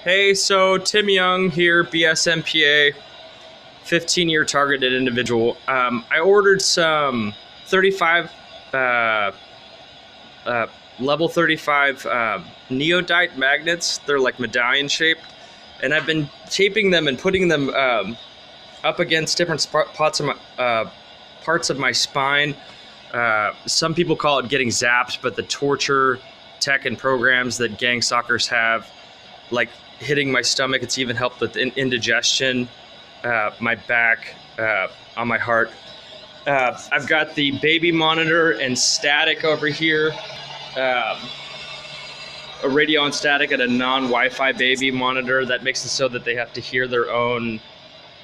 Hey, so Tim Young here, BSMPA, 15-year targeted individual. I ordered some 35, uh, uh, level 35 neodite magnets. They're like medallion shaped, and I've been taping them and putting them up against different parts of my spine. Some people call it getting zapped, but the torture tech and programs that gang stalkers have, like hitting my stomach, it's even helped with indigestion, my back, on my heart. I've got the baby monitor and static over here, um, a radio and static and a non-Wi-Fi baby monitor that makes it so that they have to hear their own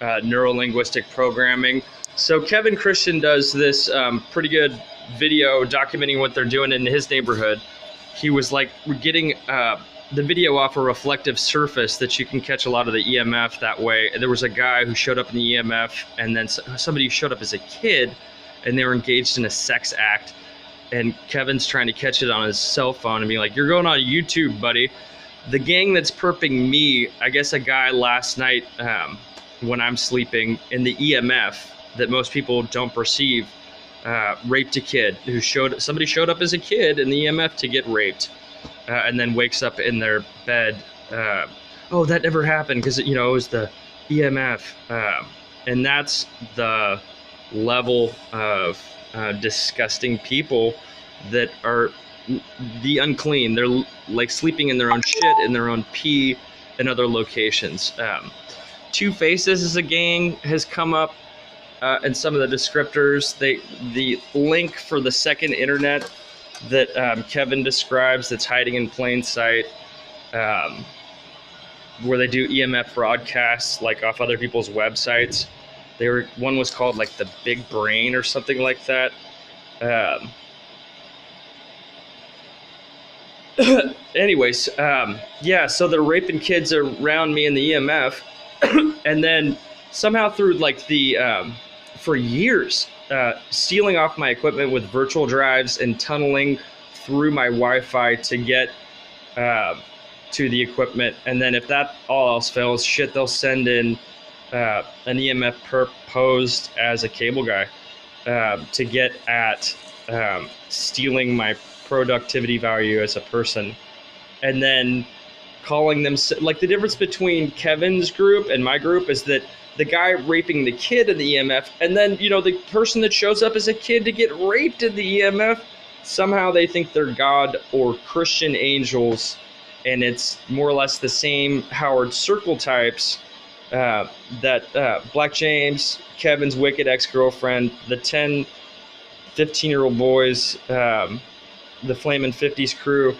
neuro-linguistic programming. So Kevin Christian does this pretty good video documenting what they're doing in his neighborhood. He was like, we're getting the video off a reflective surface that you can catch a lot of the EMF that way. There was a guy who showed up in the EMF, and then somebody who showed up as a kid, and they were engaged in a sex act. And Kevin's trying to catch it on his cell phone and be like, "You're going on YouTube, buddy." The gang that's perping me, I guess a guy last night when I'm sleeping in the EMF that most people don't perceive, raped a kid somebody showed up as a kid in the EMF to get raped, and then wakes up in their bed. Oh, that never happened because it was the EMF, and that's the level of disgusting people that are the unclean. They're like sleeping in their own shit, in their own pee, in other locations. Two Faces as a gang has come up, and some of the descriptors. The link for the second internet that Kevin describes, that's hiding in plain sight, where they do EMF broadcasts like off other people's websites. One was called like the Big Brain or something like that. Anyways, yeah, so they're raping kids around me in the EMF, and then somehow through like the for years, stealing off my equipment with virtual drives and tunneling through my Wi-Fi to get to the equipment. And then if that all else fails, shit, they'll send in an EMF perp posed as a cable guy to get at stealing my productivity value as a person. And then calling them, like, the difference between Kevin's group and my group is that the guy raping the kid in the EMF, and then the person that shows up as a kid to get raped in the EMF, somehow they think they're God or Christian angels, and it's more or less the same Howard Circle types that Black James, Kevin's wicked ex-girlfriend, the 15-year-old boys, the Flamin' 50s crew.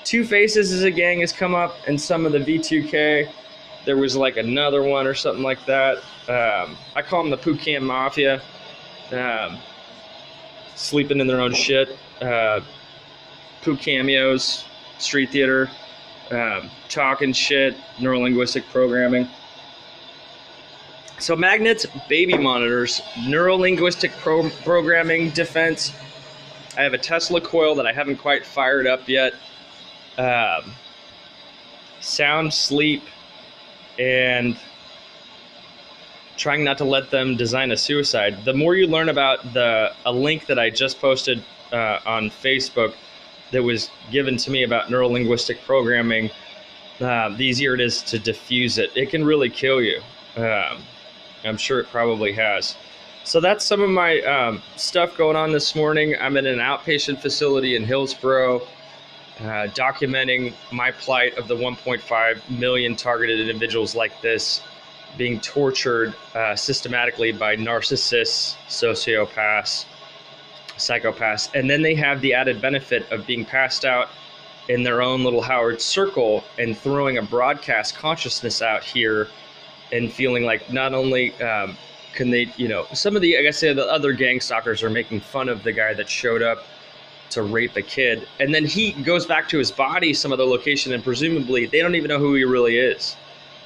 Two Faces as a gang has come up, and some of the V2K. There was like another one or something like that. I call them the Pucam Mafia. Sleeping in their own shit. Poo cameos, street theater, talking shit, neurolinguistic programming. So magnets, baby monitors, neurolinguistic programming, defense. I have a Tesla coil that I haven't quite fired up yet. Sound sleep, and trying not to let them design a suicide. The more you learn about a link that I just posted on Facebook that was given to me about neurolinguistic programming, the easier it is to diffuse it. It can really kill you. I'm sure it probably has. So that's some of my stuff going on this morning. I'm in an outpatient facility in Hillsborough, documenting my plight of the 1.5 million targeted individuals like this being tortured systematically by narcissists, sociopaths, psychopaths. And then they have the added benefit of being passed out in their own little Howard Circle and throwing a broadcast consciousness out here and feeling like not only can they, some of the, I guess the other gang stalkers are making fun of the guy that showed up to rape a kid, and then he goes back to his body, some other location, and presumably they don't even know who he really is.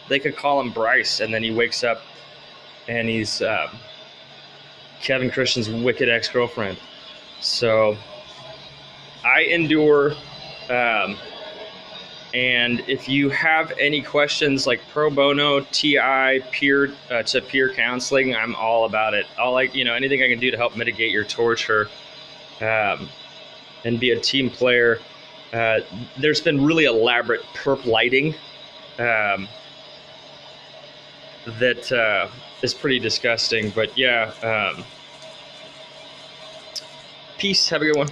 They could call him Bryce, and then he wakes up and he's Kevin Christian's wicked ex-girlfriend. So I endure And if you have any questions like pro bono, TI, peer to peer counseling, I'm all about it. I'll anything I can do to help mitigate your torture and be a team player. There's been really elaborate perp lighting that is pretty disgusting. But yeah, peace. Have a good one.